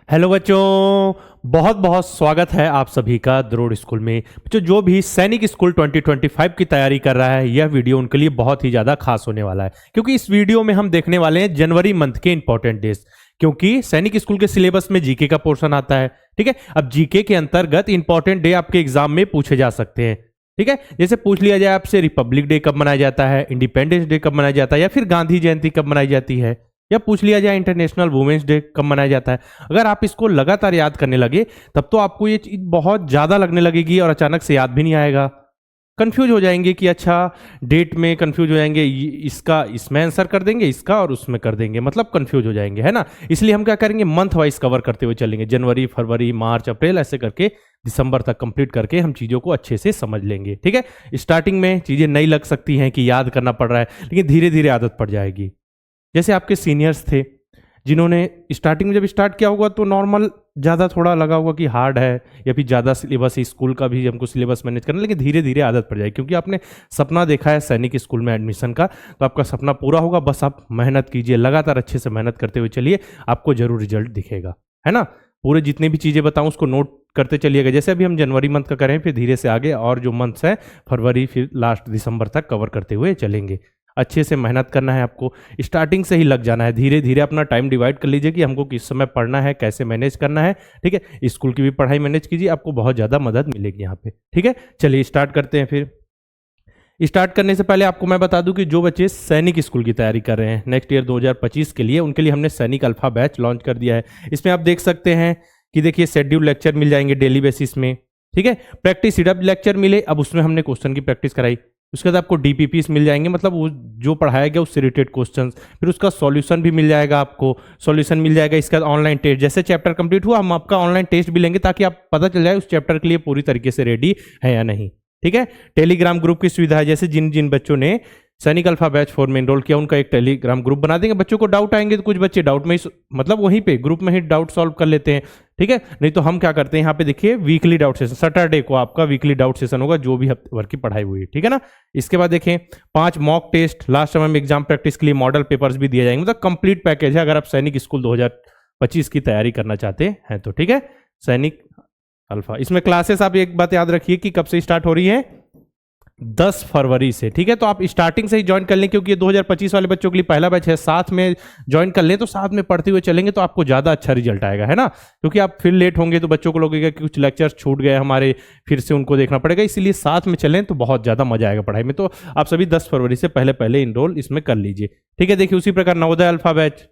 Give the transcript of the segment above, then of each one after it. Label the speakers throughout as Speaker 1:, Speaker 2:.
Speaker 1: Hello बच्चों, बहुत बहुत स्वागत है आप सभी का द्रोड़ स्कूल में। बच्चों, जो भी सैनिक स्कूल 2025 की तैयारी कर रहा है, यह वीडियो उनके लिए बहुत ही ज़्यादा खास होने वाला है, क्योंकि इस वीडियो में हम देखने वाले हैं जनवरी मंथ के इंपॉर्टेंट डेज। क्योंकि सैनिक स्कूल के सिलेबस में जीके का पोर्शन आता है। ठीक है, अब जीके के अंतर्गत इंपॉर्टेंट डे आपके एग्जाम में पूछे जा सकते हैं। ठीक है, जैसे पूछ लिया जाए आपसे रिपब्लिक डे कब मनाया जाता है, इंडिपेंडेंस डे कब मनाया जाता है, या फिर गांधी जयंती कब मनाई जाती है, या पूछ लिया जाए इंटरनेशनल वुमेन्स डे कब मनाया जाता है। अगर आप इसको लगातार याद करने लगे तब तो आपको ये चीज बहुत ज्यादा लगने लगेगी और अचानक से याद भी नहीं आएगा। कंफ्यूज हो जाएंगे कि अच्छा, डेट में कंफ्यूज हो जाएंगे, इसका इसमें आंसर कर देंगे, इसका और उसमें कर देंगे, मतलब कंफ्यूज हो जाएंगे, है ना। इसलिए हम क्या करेंगे, मंथ वाइज कवर करते हुए चलेंगे, जनवरी, फरवरी, मार्च, अप्रैल, ऐसे करके दिसंबर तक कंप्लीट करके हम चीज़ों को अच्छे से समझ लेंगे। ठीक है, स्टार्टिंग में चीज़ें नई लग सकती हैं कि याद करना पड़ रहा है, लेकिन धीरे धीरे आदत पड़ जाएगी। जैसे आपके सीनियर्स थे जिन्होंने स्टार्टिंग में जब स्टार्ट किया होगा तो नॉर्मल ज़्यादा थोड़ा लगा होगा कि हार्ड है, या फिर ज़्यादा सिलेबस है, स्कूल का भी हमको सिलेबस मैनेज करना, लेकिन धीरे धीरे आदत पड़ जाएगी, क्योंकि आपने सपना देखा है सैनिक स्कूल में एडमिशन का, तो आपका सपना पूरा होगा। बस आप मेहनत कीजिए, लगातार अच्छे से मेहनत करते हुए चलिए, आपको जरूर रिजल्ट दिखेगा, है ना। पूरे जितने भी चीज़ें बताऊँ उसको नोट करते चलिएगा। जैसे अभी हम जनवरी मंथ का करें, फिर धीरे से आगे और जो मंथ्स हैं फरवरी, फिर लास्ट दिसंबर तक कवर करते हुए चलेंगे। अच्छे से मेहनत करना है आपको, स्टार्टिंग से ही लग जाना है, धीरे धीरे अपना टाइम डिवाइड कर लीजिए कि हमको किस समय पढ़ना है, कैसे मैनेज करना है। ठीक है, स्कूल की भी पढ़ाई मैनेज कीजिए, आपको बहुत ज़्यादा मदद मिलेगी यहाँ पे। ठीक है, चलिए स्टार्ट करते हैं। फिर स्टार्ट करने से पहले आपको मैं बता दूं कि जो बच्चे सैनिक स्कूल की तैयारी कर रहे हैं नेक्स्ट ईयर 2025 के लिए, उनके लिए हमने सैनिक अल्फा बैच लॉन्च कर दिया है। इसमें आप देख सकते हैं कि देखिए शेड्यूल लेक्चर मिल जाएंगे डेली बेसिस में। ठीक है, प्रैक्टिस सीटअप लेक्चर मिले, अब उसमें हमने क्वेश्चन की प्रैक्टिस कराई। उसके बाद आपको डीपीपीस मिल जाएंगे, मतलब वो जो पढ़ाया गया उससे रिलेटेड क्वेश्चन, फिर उसका सॉल्यूशन भी मिल जाएगा आपको। सॉल्यूशन मिल जाएगा, इसका ऑनलाइन टेस्ट, जैसे चैप्टर कंप्लीट हुआ हम आपका ऑनलाइन टेस्ट भी लेंगे, ताकि आप पता चल जाए उस चैप्टर के लिए पूरी तरीके से रेडी है या नहीं। ठीक है, टेलीग्राम ग्रुप की सुविधा है, जैसे जिन जिन बच्चों ने सैनिक अल्फा बैच 4 में एनरोल किया उनका एक टेलीग्राम ग्रुप बना देंगे। बच्चों को डाउट आएंगे तो कुछ बच्चे डाउट में ही मतलब वहीं पे ग्रुप में ही डाउट सॉल्व कर लेते हैं। ठीक है, नहीं तो हम क्या करते हैं, यहाँ पे देखिए वीकली डाउट सेशन, सैटरडे को आपका वीकली डाउट सेशन होगा, जो भी हफ्ते भर की पढ़ाई हुई है। ठीक है ना। इसके बाद देखें 5 मॉक टेस्ट, लास्ट समय में एग्जाम प्रैक्टिस के लिए मॉडल पेपर्स भी दिए जाएंगे, मतलब कंप्लीट पैकेज है अगर आप सैनिक स्कूल 2025 की तैयारी करना चाहते हैं तो। ठीक है, सैनिक अल्फा, इसमें क्लासेस आप एक बात याद रखिए कि कब से स्टार्ट हो रही है, 10 फरवरी से। ठीक है, तो आप स्टार्टिंग से ही ज्वाइन कर लें, क्योंकि ये 2025 वाले बच्चों के लिए पहला बैच है। साथ में ज्वाइन कर लें तो साथ में पढ़ते हुए चलेंगे तो आपको ज़्यादा अच्छा रिजल्ट आएगा, है ना। क्योंकि आप फिर लेट होंगे तो बच्चों को लगेगा कि कुछ लेक्चर्स छूट गए हमारे, फिर से उनको देखना पड़ेगा, इसीलिए साथ में चलें तो बहुत ज़्यादा मजा आएगा पढ़ाई में। तो आप सभी 10 फरवरी से पहले पहले इनरोल इसमें कर लीजिए। ठीक है, देखिए उसी प्रकार नवोदय अल्फा बैच,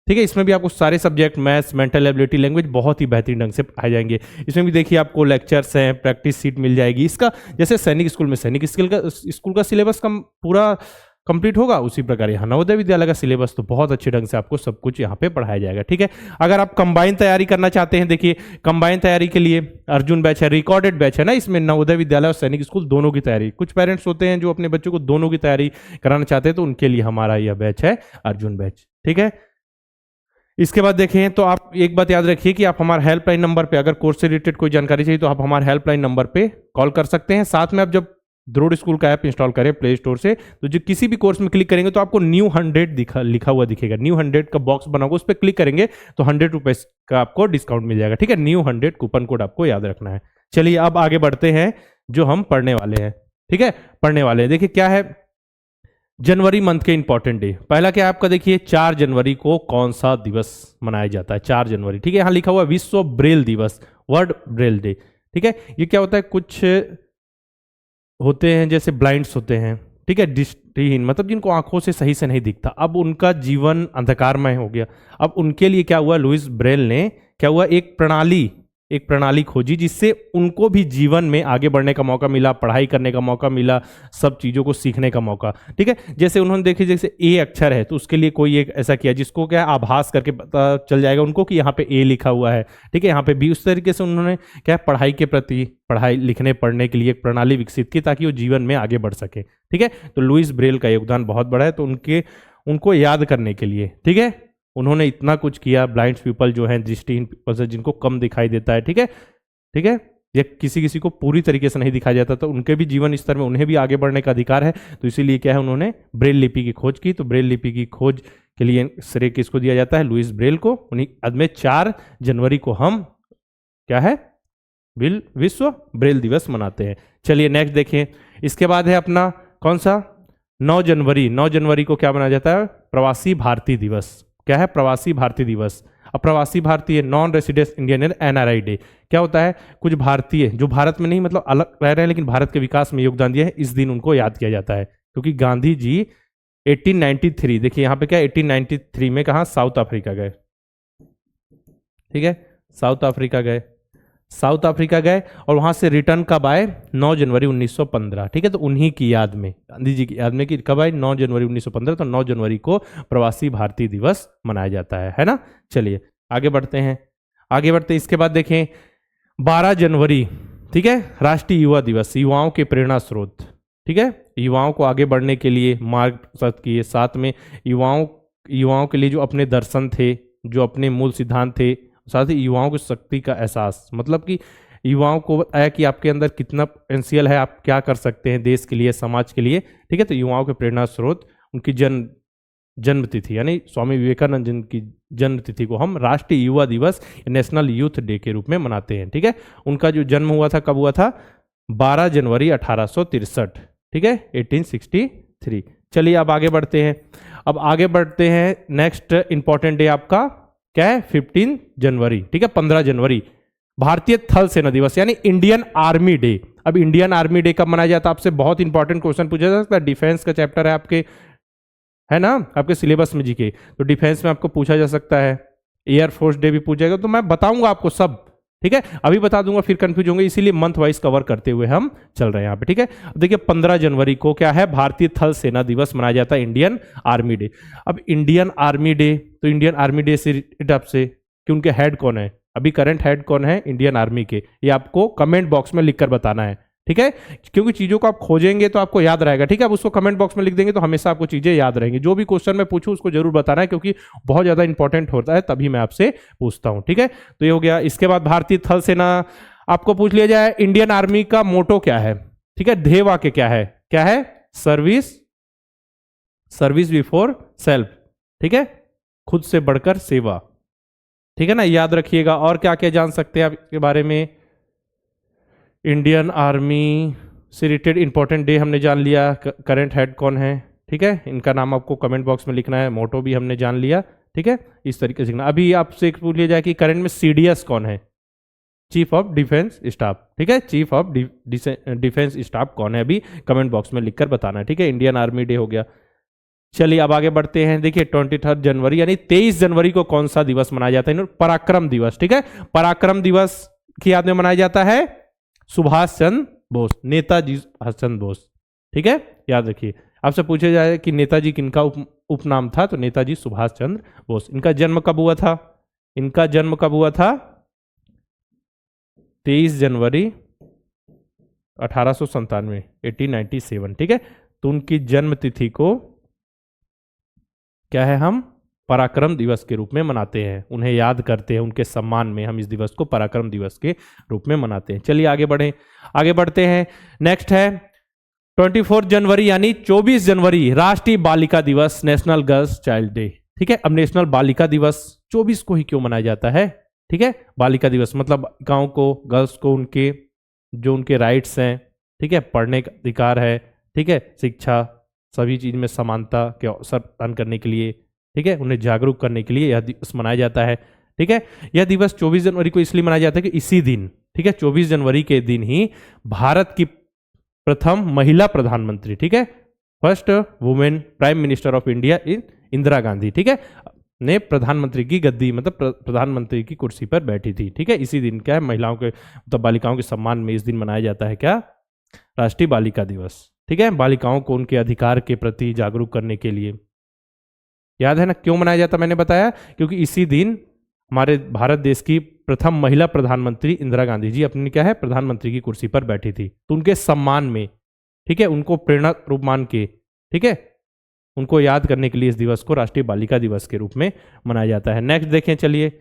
Speaker 1: ठीक है, इसमें भी आपको सारे subject maths, mental ability, language बहुत ही बेहतरीन ढंग से पढ़ाए जाएंगे। इसमें भी देखिए आपको लेक्चर्स हैं, प्रैक्टिस सीट मिल जाएगी। इसका जैसे सैनिक स्कूल में सैनिक स्कूल का सिलेबस कम पूरा कंप्लीट होगा, उसी प्रकार यहाँ नवोदय विद्यालय का सिलेबस तो बहुत अच्छे ढंग से आपको सब कुछ यहाँ पे पढ़ाया जाएगा। ठीक है, अगर आप कंबाइन तैयारी करना चाहते हैं, देखिए कंबाइन तैयारी के लिए अर्जुन बैच है, रिकॉर्डेड बैच है ना, इसमें नवोदय विद्यालय और सैनिक स्कूल दोनों की तैयारी। कुछ पेरेंट्स होते हैं जो अपने बच्चों को दोनों की तैयारी कराना चाहते हैं, तो उनके लिए हमारा यह बैच है अर्जुन बैच। ठीक है, इसके बाद देखें तो आप एक बात याद रखिए कि आप हमारे हेल्पलाइन नंबर पे, अगर कोर्स से रिलेटेड कोई जानकारी चाहिए तो आप हमारे हेल्पलाइन नंबर पे कॉल कर सकते हैं। साथ में आप जब द्रोड़ स्कूल का ऐप इंस्टॉल करें प्ले स्टोर से, तो जो किसी भी कोर्स में क्लिक करेंगे तो आपको न्यू 100 लिखा हुआ दिखेगा, न्यू 100 का बॉक्स बना होगा, उस पर क्लिक करेंगे तो 100 रुपीज का आपको डिस्काउंट मिल जाएगा। ठीक है, न्यू 100 कूपन कोड आपको याद रखना है। चलिए अब आगे बढ़ते हैं, जो हम पढ़ने वाले हैं। ठीक है, पढ़ने वाले हैं, देखिए क्या है जनवरी मंथ के इंपॉर्टेंट डे। पहला क्या है आपका, देखिए 4 जनवरी को कौन सा दिवस मनाया जाता है, 4 जनवरी। ठीक है, यहाँ लिखा हुआ विश्व ब्रेल दिवस, वर्ल्ड ब्रेल डे। ठीक है, ये क्या होता है, कुछ होते हैं जैसे ब्लाइंड्स होते हैं, ठीक है, दृष्टिहीन, मतलब जिनको आंखों से सही से नहीं दिखता, अब उनका जीवन अंधकारमय हो गया। अब उनके लिए क्या हुआ, लुइस ब्रेल ने क्या हुआ, एक प्रणाली खोजी जिससे उनको भी जीवन में आगे बढ़ने का मौका मिला, पढ़ाई करने का मौका मिला, सब चीज़ों को सीखने का मौका। ठीक है, जैसे उन्होंने देखिए जैसे ए अक्षर है तो उसके लिए कोई एक ऐसा किया जिसको क्या आभास करके पता चल जाएगा उनको कि यहाँ पे ए लिखा हुआ है। ठीक है, यहाँ पे बी, उस तरीके से उन्होंने क्या पढ़ाई के प्रति, पढ़ाई लिखने पढ़ने के लिए एक प्रणाली विकसित की ताकि वो जीवन में आगे बढ़ सके। ठीक है, तो लुइस ब्रेल का योगदान बहुत बड़ा है, तो उनको याद करने के लिए, ठीक है, उन्होंने इतना कुछ किया। ब्लाइंड पीपल जो हैं, दृष्टिहीन पीपल है जिनको कम दिखाई देता है। ठीक है, ठीक है, या किसी किसी को पूरी तरीके से नहीं दिखाया जाता, तो उनके भी जीवन स्तर में उन्हें भी आगे बढ़ने का अधिकार है। तो इसीलिए क्या है, उन्होंने ब्रेल लिपि की खोज की। तो ब्रेल लिपि की खोज के लिए श्रेय किसको दिया जाता है? लुईस ब्रेल को। उन्हीं में 4 जनवरी को हम क्या है, विश्व ब्रेल दिवस मनाते हैं। चलिए नेक्स्ट देखें। इसके बाद है अपना कौन सा, 9 जनवरी। 9 जनवरी को क्या मनाया जाता है? प्रवासी भारतीय दिवस। क्या है? प्रवासी भारतीय दिवस। अब प्रवासी भारतीय, non resident Indian, NRI day. क्या होता है, कुछ भारतीय जो भारत में नहीं मतलब अलग रह रहे हैं लेकिन भारत के विकास में योगदान दिया है, इस दिन उनको याद किया जाता है। क्योंकि गांधी जी 1893, देखिए यहाँ पे क्या 1893 में कहा, साउथ अफ्रीका गए। ठीक है, साउथ अफ्रीका गए, साउथ अफ्रीका गए और वहां से रिटर्न कब आए? 9 जनवरी 1915। ठीक है, तो उन्हीं की याद में, गांधी जी की याद में कि कब आए? 9 जनवरी 1915। तो 9 जनवरी को प्रवासी भारतीय दिवस मनाया जाता है ना। चलिए आगे बढ़ते हैं, आगे बढ़ते हैं। इसके बाद देखें 12 जनवरी, ठीक है, राष्ट्रीय युवा दिवस, युवाओं के प्रेरणा स्रोत। ठीक है, युवाओं को आगे बढ़ने के लिए मार्ग प्रशस्त किए, साथ में युवाओं के लिए जो अपने दर्शन थे, जो अपने मूल सिद्धांत थे, साथ ही युवाओं की शक्ति का एहसास, मतलब कि युवाओं को बताया कि आपके अंदर कितना पोटेंशियल है, आप क्या कर सकते हैं देश के लिए, समाज के लिए। ठीक है, तो युवाओं के प्रेरणा स्रोत, उनकी जन्म तिथि यानी स्वामी विवेकानंद जिनकी जन्म तिथि को हम राष्ट्रीय युवा दिवस, नेशनल यूथ डे के रूप में मनाते हैं। ठीक है, उनका जो जन्म हुआ था, कब हुआ था? 12 जनवरी 1863। ठीक है, 1863। चलिए अब आगे बढ़ते हैं। अब आगे बढ़ते हैं, नेक्स्ट इंपॉर्टेंट डे आपका क्या है? 15 जनवरी। ठीक है, 15 जनवरी भारतीय थल सेना दिवस यानी इंडियन आर्मी डे। अब इंडियन आर्मी डे कब मनाया जाता है? आपसे बहुत इंपॉर्टेंट क्वेश्चन पूछा जा सकता है। डिफेंस का चैप्टर है आपके, है ना, आपके सिलेबस में जीके, तो डिफेंस में आपको पूछा जा सकता है। एयरफोर्स डे भी पूछेगा, तो मैं बताऊंगा आपको सब। ठीक है, अभी बता दूंगा फिर कंफ्यूज होंगे, इसीलिए मंथ वाइज कवर करते हुए हम चल रहे हैं यहाँ पे। ठीक है, देखिए 15 जनवरी को क्या है? भारतीय थल सेना दिवस मनाया जाता है, इंडियन आर्मी डे। अब इंडियन आर्मी डे, तो इंडियन आर्मी डे से रिलेटेड आपसे कि उनके हेड कौन है, अभी करंट हेड कौन है इंडियन आर्मी के, ये आपको कमेंट बॉक्स में लिखकर बताना है। ठीक है, क्योंकि चीजों को आप खोजेंगे तो आपको याद रहेगा। ठीक है, अब उसको कमेंट बॉक्स में लिख देंगे तो हमेशा आपको चीजें याद रहेंगी। जो भी क्वेश्चन मैं पूछूं उसको जरूर बताना है, क्योंकि बहुत ज्यादा इंपॉर्टेंट होता है, तभी मैं आपसे पूछता हूं। ठीक है, तो ये हो गया। इसके बाद भारतीय थल सेना, आपको पूछ लिया जाए इंडियन आर्मी का मोटो क्या है। ठीक है, ध्येय वाक्य क्या है? क्या है? Service before self. ठीक है, खुद से बढ़कर सेवा। ठीक है ना, याद रखिएगा। और क्या क्या जान सकते हैं आप इसके बारे में? इंडियन आर्मी से रिलेटेड इंपॉर्टेंट डे हमने जान लिया, करंट हेड कौन है, ठीक है, इनका नाम आपको कमेंट बॉक्स में लिखना है। मोटो भी हमने जान लिया। ठीक है, इस तरीके से लिखना। अभी आपसे पूछ लिया जाए कि करंट में सीडीएस कौन है? Chief of defence staff. ठीक है, चीफ ऑफ डिफेंस स्टाफ कौन है, अभी कमेंट बॉक्स में लिखकर बताना है। ठीक है, इंडियन आर्मी डे हो गया। चलिए अब आगे बढ़ते हैं। देखिए 23 जनवरी यानी 23 जनवरी को कौन सा दिवस मनाया जाता है? पराक्रम दिवस। ठीक है, पराक्रम दिवस की याद में मनाया जाता है सुभाष चंद्र बोस, नेताजी सुभाष चंद्र बोस। ठीक है, याद रखिए। आपसे पूछा जाए कि नेताजी किनका उपनाम था, तो नेताजी सुभाष चंद्र बोस। इनका जन्म कब हुआ था? इनका जन्म कब हुआ था? 23 जनवरी 1897, 1897। ठीक है, तो उनकी जन्म तिथि को क्या है, हम पराक्रम दिवस के रूप में मनाते हैं, उन्हें याद करते हैं, उनके सम्मान में हम इस दिवस को पराक्रम दिवस के रूप में मनाते हैं। चलिए आगे बढ़ें, आगे बढ़ते हैं। नेक्स्ट है 24 जनवरी यानी 24 जनवरी राष्ट्रीय बालिका दिवस, नेशनल गर्ल्स चाइल्ड डे। ठीक है, अब नेशनल बालिका दिवस 24 को ही क्यों मनाया जाता है? ठीक है, बालिका दिवस मतलब गांव को, गर्ल्स को उनके जो उनके राइट्स हैं, ठीक है, पढ़ने का अधिकार है, ठीक है, शिक्षा, सभी चीज में समानता के अवसर प्रदान करने के लिए, ठीक है, उन्हें जागरूक करने के लिए यह दिवस मनाया जाता है। ठीक है, यह दिवस 24 जनवरी को इसलिए मनाया जाता है कि इसी दिन, ठीक है, 24 जनवरी के दिन ही भारत की प्रथम महिला प्रधानमंत्री, ठीक है, first women prime minister of India Indira Gandhi, ठीक है, ने प्रधानमंत्री की गद्दी मतलब प्रधानमंत्री की कुर्सी पर बैठी थी। ठीक है, इसी दिन क्या है, महिलाओं के मतलब बालिकाओं के सम्मान में इस दिन मनाया जाता है क्या, राष्ट्रीय बालिका दिवस। ठीक है, बालिकाओं को उनके अधिकार के प्रति जागरूक करने के लिए। याद है ना क्यों मनाया जाता? मैंने बताया क्योंकि इसी दिन हमारे भारत देश की प्रथम महिला प्रधानमंत्री इंदिरा गांधी जी अपनी क्या है, प्रधानमंत्री की कुर्सी पर बैठी थी। तो उनके सम्मान में, ठीक है, उनको प्रेरणा रूप मान के, ठीक है, उनको याद करने के लिए इस दिवस को राष्ट्रीय बालिका दिवस के रूप में मनाया जाता है। नेक्स्ट देखें, चलिए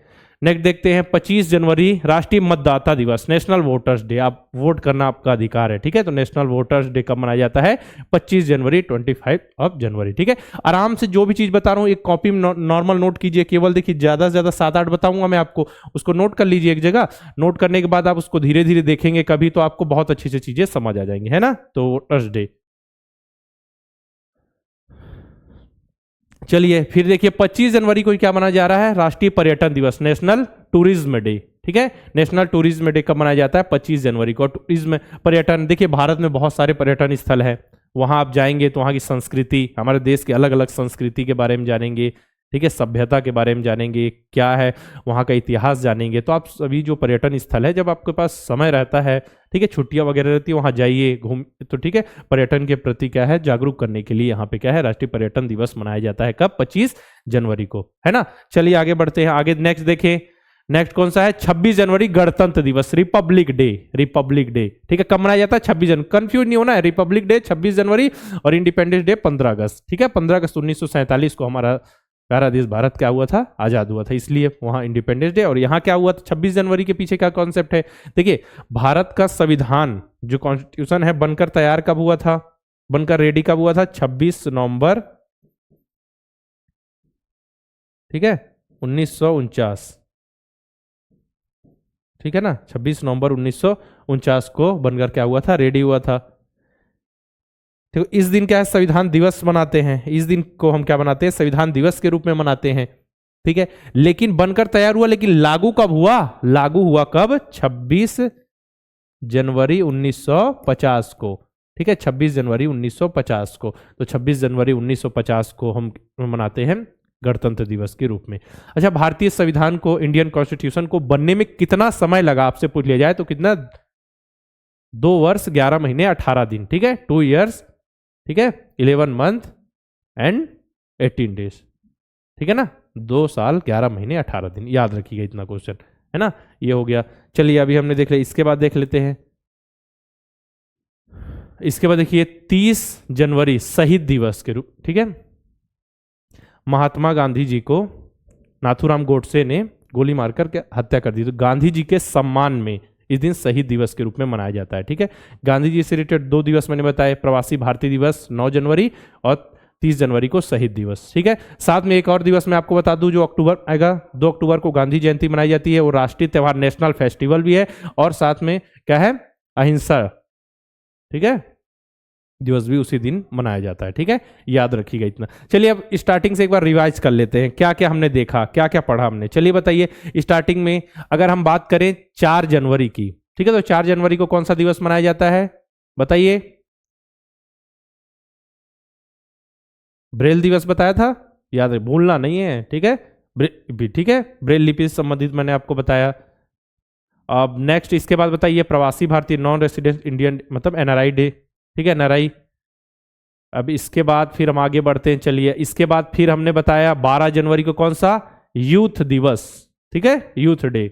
Speaker 1: नेक्स्ट देखते हैं 25 जनवरी राष्ट्रीय मतदाता दिवस, नेशनल वोटर्स डे। आप वोट करना आपका अधिकार है, ठीक है। तो नेशनल वोटर्स डे कब मनाया जाता है? 25 जनवरी, 25 ऑफ जनवरी, ठीक है। आराम से जो भी चीज बता रहा हूं एक कॉपी में नॉर्मल नोट कीजिए, केवल देखिए ज्यादा से ज्यादा 7-8 बताऊंगा मैं आपको, उसको नोट कर लीजिए एक जगह। नोट करने के बाद आप उसको धीरे धीरे देखेंगे कभी, तो आपको बहुत अच्छी से चीजें समझ आ जाएंगी, है ना। तो वोटर्स डे, चलिए फिर देखिए 25 जनवरी को क्या मनाया जा रहा है? राष्ट्रीय पर्यटन दिवस, नेशनल टूरिज्म डे, ठीक है। नेशनल टूरिज्म डे कब मनाया जाता है? 25 जनवरी को। टूरिज्म, पर्यटन, देखिए भारत में बहुत सारे पर्यटन स्थल है, वहां आप जाएंगे तो वहां की संस्कृति, हमारे देश के अलग अलग संस्कृति के बारे में जानेंगे, ठीक है। सभ्यता के बारे में जानेंगे, क्या है वहाँ का इतिहास जानेंगे। तो आप सभी जो पर्यटन स्थल है, जब आपके पास समय रहता है, ठीक है, छुट्टियां वगैरह रहती है, वहाँ जाइए, घूम, तो ठीक है। पर्यटन के प्रति क्या है, जागरूक करने के लिए यहाँ पे क्या है, राष्ट्रीय पर्यटन दिवस मनाया जाता है। कब? 25 जनवरी को, है ना। चलिए आगे बढ़ते हैं, आगे नेक्स्ट देखें। नेक्स्ट कौन सा है? 26 जनवरी गणतंत्र दिवस, रिपब्लिक डे, रिपब्लिक डे, ठीक है। कब मनाया जाता है? 26 जनवरी, कंफ्यूज नहीं होना है। रिपब्लिक डे 26 जनवरी और इंडिपेंडेंस डे 15 अगस्त, ठीक है। 15 अगस्त 1947 को हमारा प्यारा देश भारत क्या हुआ था? आजाद हुआ था, इसलिए वहां इंडिपेंडेंस डे। और यहाँ क्या हुआ था 26 जनवरी के पीछे क्या कॉन्सेप्ट है? देखिए भारत का संविधान जो कॉन्स्टिट्यूशन है बनकर तैयार कब हुआ था, बनकर रेडी कब हुआ था? 26 नवंबर, ठीक है, 1949, ठीक है ना। 26 नवंबर 1949 को बनकर क्या हुआ था? रेडी हुआ था। तो इस दिन क्या है? संविधान दिवस मनाते हैं। इस दिन को हम क्या मनाते हैं? संविधान दिवस के रूप में मनाते हैं, ठीक है। लेकिन बनकर तैयार हुआ, लेकिन लागू कब हुआ? लागू हुआ कब? 26 जनवरी 1950 को, ठीक है। 26 जनवरी 1950 को। तो 26 जनवरी 1950 को हम मनाते हैं गणतंत्र दिवस के रूप में। अच्छा, भारतीय संविधान को, इंडियन कॉन्स्टिट्यूशन को बनने में कितना समय लगा आपसे पूछ लिया जाए तो कितना? 2 वर्ष 11 महीने 18 दिन, ठीक है। 2 years, ठीक है, 11 month एंड 18 days, ठीक है ना। 2 साल 11 महीने 18 दिन, याद रखिएगा इतना क्वेश्चन, है ना। ये हो गया। चलिए अभी हमने देख लिया, इसके बाद देख लेते हैं। इसके बाद देखिए 30 जनवरी शहीद दिवस के रूप, ठीक है। महात्मा गांधी जी को नाथूराम गोडसे ने गोली मारकर के हत्या कर दी, तो गांधी जी के सम्मान में इस दिन शहीद दिवस के रूप में मनाया जाता है, ठीक है। गांधी जी से रिलेटेड 2 दिवस मैंने बताए, प्रवासी भारतीय दिवस 9 जनवरी और 30 जनवरी को शहीद दिवस, ठीक है। साथ में एक और दिवस मैं आपको बता दूं जो अक्टूबर आएगा, 2 अक्टूबर को गांधी जयंती मनाई जाती है, वो राष्ट्रीय त्योहार, नेशनल फेस्टिवल भी है। और साथ में क्या है? अहिंसा, ठीक है, दिवस भी उसी दिन मनाया जाता है, ठीक है। याद रखिएगा इतना। चलिए अब स्टार्टिंग से एक बार रिवाइज कर लेते हैं, क्या क्या हमने देखा, क्या क्या पढ़ा हमने। चलिए बताइए, स्टार्टिंग में अगर हम बात करें 4 जनवरी की, ठीक है, तो 4 जनवरी को कौन सा दिवस मनाया जाता है? बताइए। ब्रेल दिवस बताया था, याद है, भूलना नहीं है, ठीक है। ठीक है, ब्रेल लिपि से संबंधित मैंने आपको बताया। अब नेक्स्ट इसके बाद बताइए प्रवासी भारतीय, नॉन रेसिडेंट इंडियन, मतलब एनआरआई डे, ठीक है, एनआरआई। अब इसके बाद फिर हम आगे बढ़ते हैं। चलिए इसके बाद फिर हमने बताया 12 जनवरी को कौन सा? यूथ दिवस, ठीक है, यूथ डे,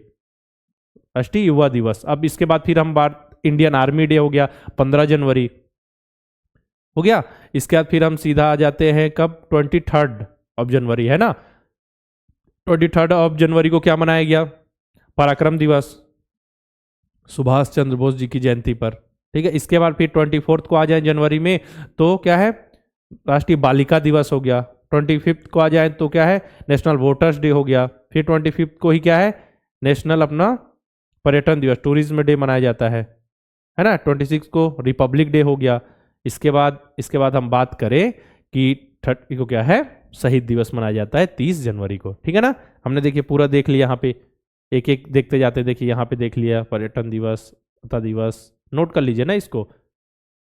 Speaker 1: राष्ट्रीय युवा दिवस। अब इसके बाद फिर हम बात, इंडियन आर्मी डे हो गया 15 जनवरी, हो गया। इसके बाद फिर हम सीधा आ जाते हैं कब? 23 ऑफ जनवरी, है ना। 23 ऑफ जनवरी को क्या मनाया गया? पराक्रम दिवस, सुभाष चंद्र बोस जी की जयंती पर, ठीक है। इसके बाद फिर 24 को आ जाए जनवरी में तो क्या है? राष्ट्रीय बालिका दिवस हो गया। 25 को आ जाए तो क्या है? नेशनल वोटर्स डे हो गया। फिर 25 को ही क्या है? नेशनल अपना पर्यटन दिवस, टूरिज्म डे मनाया जाता है ना। 26 को रिपब्लिक डे हो गया। इसके बाद हम बात करें कि 30 को क्या है? शहीद दिवस मनाया जाता है 30 जनवरी को, ठीक है ना। हमने देखिए पूरा देख लिया, यहाँ पे एक एक देखते जाते। देखिए यहाँ पे देख लिया पर्यटन दिवस, स्वतंत्रता दिवस, नोट कर लीजिए ना इसको।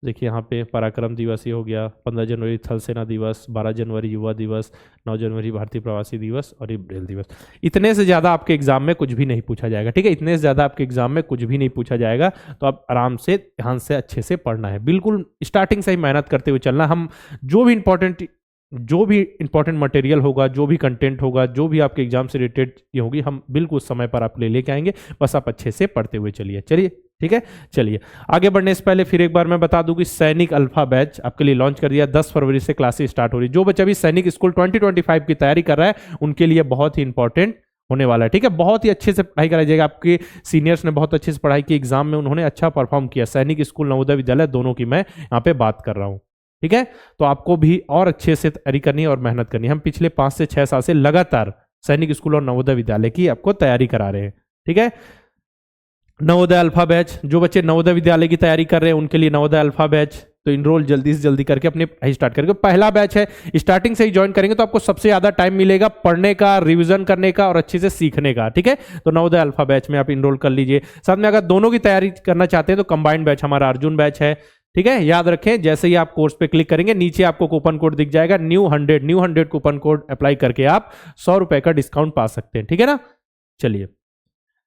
Speaker 1: देखिए यहाँ पे पराक्रम दिवस ही हो गया, 15 जनवरी थल सेना दिवस, 12 जनवरी युवा दिवस, 9 जनवरी भारतीय प्रवासी दिवस और ये ब्रेल दिवस। इतने से ज़्यादा आपके एग्जाम में कुछ भी नहीं पूछा जाएगा, ठीक है। इतने से ज़्यादा आपके एग्जाम में कुछ भी नहीं पूछा जाएगा, तो आप आराम से ध्यान से अच्छे से पढ़ना है। बिल्कुल स्टार्टिंग से ही मेहनत करते हुए चलना। हम जो भी इंपॉर्टेंट मटेरियल होगा, जो भी कंटेंट होगा, जो भी आपके एग्जाम से रिलेटेड ये होगी, हम बिल्कुल समय पर आपके लिए लेके आएंगे। बस आप अच्छे से पढ़ते हुए चलिए, ठीक है। चलिए आगे बढ़ने से पहले फिर एक बार मैं बता दूं कि सैनिक अल्फा बैच आपके लिए लॉन्च कर दिया। 10 फरवरी से क्लासेस स्टार्ट हो रही। जो बच्चा भी सैनिक स्कूल 2025 की तैयारी कर रहा है उनके लिए बहुत ही इंपॉर्टेंट होने वाला है। ठीक है, बहुत ही अच्छे से पढ़ाई कराई जाएगी। आपके सीनियर्स ने बहुत अच्छे से पढ़ाई की, एग्जाम में उन्होंने अच्छा परफॉर्म किया। सैनिक स्कूल, नवोदय विद्यालय दोनों की मैं यहाँ पे बात कर रहा हूँ। ठीक है, तो आपको भी और अच्छे से तैयारी करनी है और मेहनत करनी है। हम पिछले 5 से 6 साल से लगातार सैनिक स्कूल और नवोदय विद्यालय की आपको तैयारी करा रहे हैं। ठीक है, नवोदय अल्फा बैच, जो बच्चे नवोदय विद्यालय की तैयारी कर रहे हैं उनके लिए नवोदय अल्फा बैच, तो इनरोल जल्दी से जल्दी करके अपने पढ़ाई स्टार्ट करेंगे। पहला बैच है, स्टार्टिंग से ही ज्वाइन करेंगे तो आपको सबसे ज्यादा टाइम मिलेगा पढ़ने का, रिवीजन करने का और अच्छे से सीखने का। ठीक है, तो नवोदय अल्फा बैच में आप इनरोल कर लीजिए। साथ में अगर दोनों की तैयारी करना चाहते हैं तो कंबाइंड बैच हमारा अर्जुन बैच है। ठीक है, याद रखें, जैसे ही आप कोर्स पे क्लिक करेंगे नीचे आपको कूपन कोड दिख जाएगा न्यू 100 कूपन कोड अप्लाई करके आप 100 रुपए का डिस्काउंट पा सकते हैं। ठीक है ना, चलिए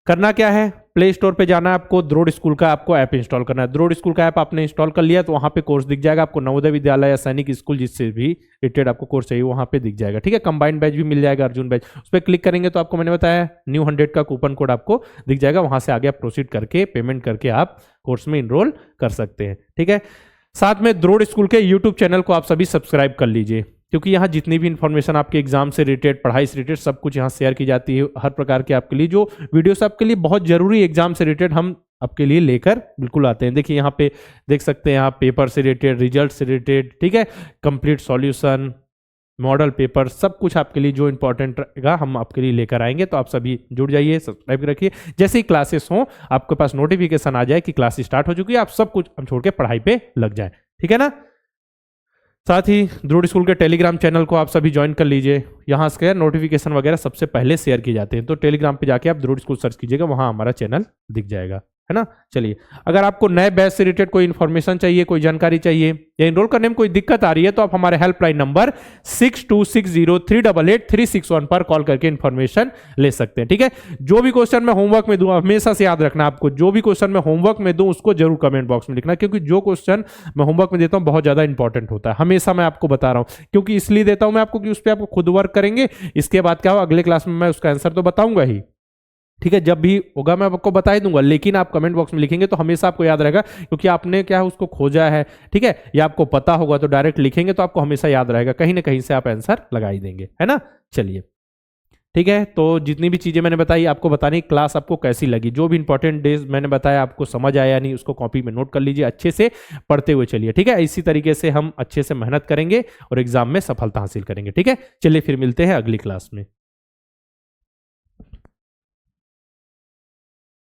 Speaker 1: करना क्या है, प्ले स्टोर पे जाना है आपको, द्रोड़ स्कूल का आपको ऐप इंस्टॉल करना है। द्रोड़ स्कूल का ऐप आपने इंस्टॉल कर लिया तो वहां पे कोर्स दिख जाएगा आपको, नवोदय विद्यालय या सैनिक स्कूल जिससे भी रिलेटेड आपको कोर्स चाहिए वहां पे दिख जाएगा। ठीक है, कंबाइंड बैच भी मिल जाएगा, अर्जुन बैच, उस पर क्लिक करेंगे तो आपको मैंने बताया न्यू 100 का कूपन कोड आपको दिख जाएगा। वहां से आगे आप प्रोसीड करके पेमेंट करके आप कोर्स में इनरोल कर सकते हैं। ठीक है, साथ में द्रोड़ स्कूल के यूट्यूब चैनल को आप सभी सब्सक्राइब कर लीजिए, क्योंकि यहाँ जितनी भी इंफॉर्मेशन आपके एग्जाम से रिलेटेड, पढ़ाई से रिलेटेड सब कुछ यहाँ शेयर की जाती है। हर प्रकार के आपके लिए जो वीडियोस आपके लिए बहुत जरूरी एग्जाम से रिलेटेड हम आपके लिए लेकर बिल्कुल आते हैं। देखिए यहाँ पे देख सकते हैं आप, पेपर से रिलेटेड, रिजल्ट से रिलेटेड, ठीक है, कंप्लीट सॉल्यूशन, मॉडल पेपर, सब कुछ आपके लिए जो इंपॉर्टेंट रहेगा हम आपके लिए लेकर आएंगे। तो आप सभी जुड़ जाइए, सब्सक्राइब रखिए, जैसे ही क्लासेस हों आपके पास नोटिफिकेशन आ जाए कि क्लास स्टार्ट हो चुकी है, आप सब कुछ हम छोड़ के पढ़ाई पे लग जाए। ठीक है ना, साथ ही द्रोड़ स्कूल के टेलीग्राम चैनल को आप सभी ज्वाइन कर लीजिए। यहाँ से नोटिफिकेशन वगैरह सबसे पहले शेयर किए जाते हैं, तो टेलीग्राम पे जाके आप द्रोड़ स्कूल सर्च कीजिएगा, वहाँ हमारा चैनल दिख जाएगा, है ना। चलिए, अगर आपको नए बैच से रिलेटेड कोई इन्फॉर्मेशन चाहिए, कोई जानकारी चाहिए या इनरोल करने में कोई दिक्कत आ रही है तो आप हमारे हेल्पलाइन नंबर 6260388361 पर कॉल करके इन्फॉर्मेशन ले सकते हैं। ठीक है, जो भी क्वेश्चन मैं होमवर्क में दूं, हमेशा से याद रखना आपको, जो भी क्वेश्चन मैं होमवर्क में दूं उसको जरूर कमेंट बॉक्स में लिखना, क्योंकि जो क्वेश्चन मैं होमवर्क में देता हूं बहुत ज्यादा इंपॉर्टेंट होता है। हमेशा मैं आपको बता रहा हूं, क्योंकि इसलिए देता हूं मैं आपको कि उस पर आपको खुद वर्क करेंगे, इसके बाद क्या हो, अगले क्लास में मैं उसका आंसर तो बताऊंगा ही। ठीक है, जब भी होगा मैं आपको बता ही दूंगा, लेकिन आप कमेंट बॉक्स में लिखेंगे तो हमेशा आपको याद रहेगा, क्योंकि आपने क्या है उसको खोजा है। ठीक है, या आपको पता होगा तो डायरेक्ट लिखेंगे तो आपको हमेशा याद रहेगा, कहीं ना कहीं से आप आंसर लगा ही देंगे, है ना। चलिए ठीक है, तो जितनी भी चीजें मैंने बताई आपको बतानी, क्लास आपको कैसी लगी, जो भी इंपॉर्टेंट डेज मैंने बताया आपको समझ आया या नहीं, उसको कॉपी में नोट कर लीजिए, अच्छे से पढ़ते हुए चलिए। ठीक है, इसी तरीके से हम अच्छे से मेहनत करेंगे और एग्जाम में सफलता हासिल करेंगे। ठीक है, चलिए फिर मिलते हैं अगली क्लास में।